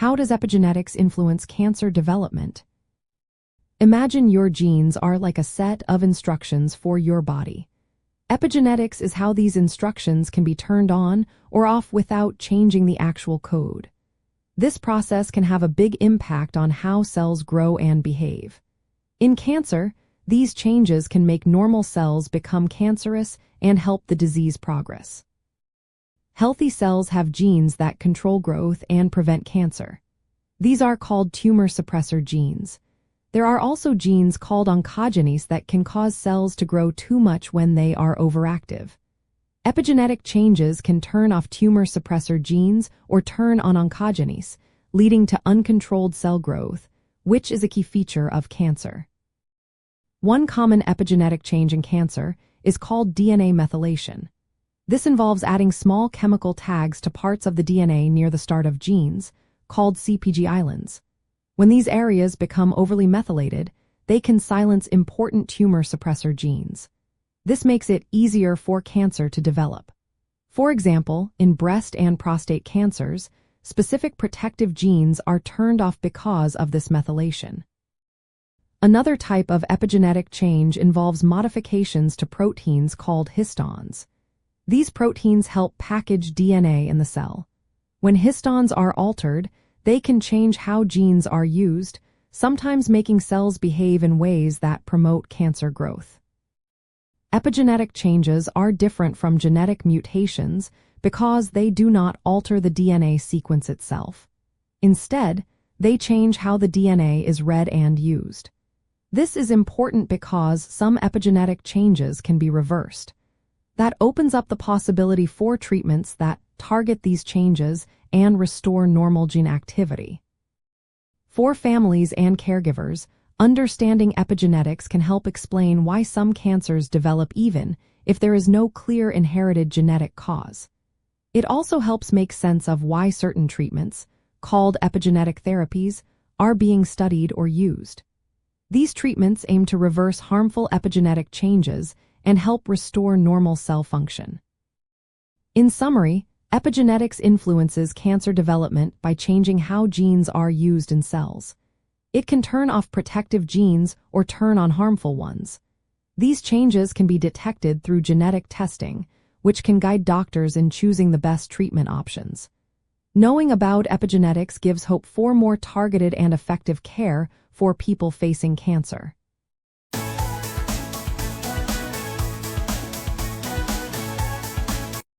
How does epigenetics influence cancer development? Imagine your genes are like a set of instructions for your body. Epigenetics is how these instructions can be turned on or off without changing the actual code. This process can have a big impact on how cells grow and behave. In cancer, these changes can make normal cells become cancerous and help the disease progress. Healthy cells have genes that control growth and prevent cancer. These are called tumor suppressor genes. There are also genes called oncogenes that can cause cells to grow too much when they are overactive. Epigenetic changes can turn off tumor suppressor genes or turn on oncogenes, leading to uncontrolled cell growth, which is a key feature of cancer. One common epigenetic change in cancer is called DNA methylation. This involves adding small chemical tags to parts of the DNA near the start of genes, called CPG islands. When these areas become overly methylated, they can silence important tumor suppressor genes. This makes it easier for cancer to develop. For example, in breast and prostate cancers, specific protective genes are turned off because of this methylation. Another type of epigenetic change involves modifications to proteins called histones. These proteins help package DNA in the cell. When histones are altered, they can change how genes are used, sometimes making cells behave in ways that promote cancer growth. Epigenetic changes are different from genetic mutations because they do not alter the DNA sequence itself. Instead, they change how the DNA is read and used. This is important because some epigenetic changes can be reversed. That opens up the possibility for treatments that target these changes and restore normal gene activity. For families and caregivers, understanding epigenetics can help explain why some cancers develop even if there is no clear inherited genetic cause. It also helps make sense of why certain treatments, called epigenetic therapies, are being studied or used. These treatments aim to reverse harmful epigenetic changes and help restore normal cell function. In summary, epigenetics influences cancer development by changing how genes are used in cells. It can turn off protective genes or turn on harmful ones. These changes can be detected through genetic testing, which can guide doctors in choosing the best treatment options. Knowing about epigenetics gives hope for more targeted and effective care for people facing cancer.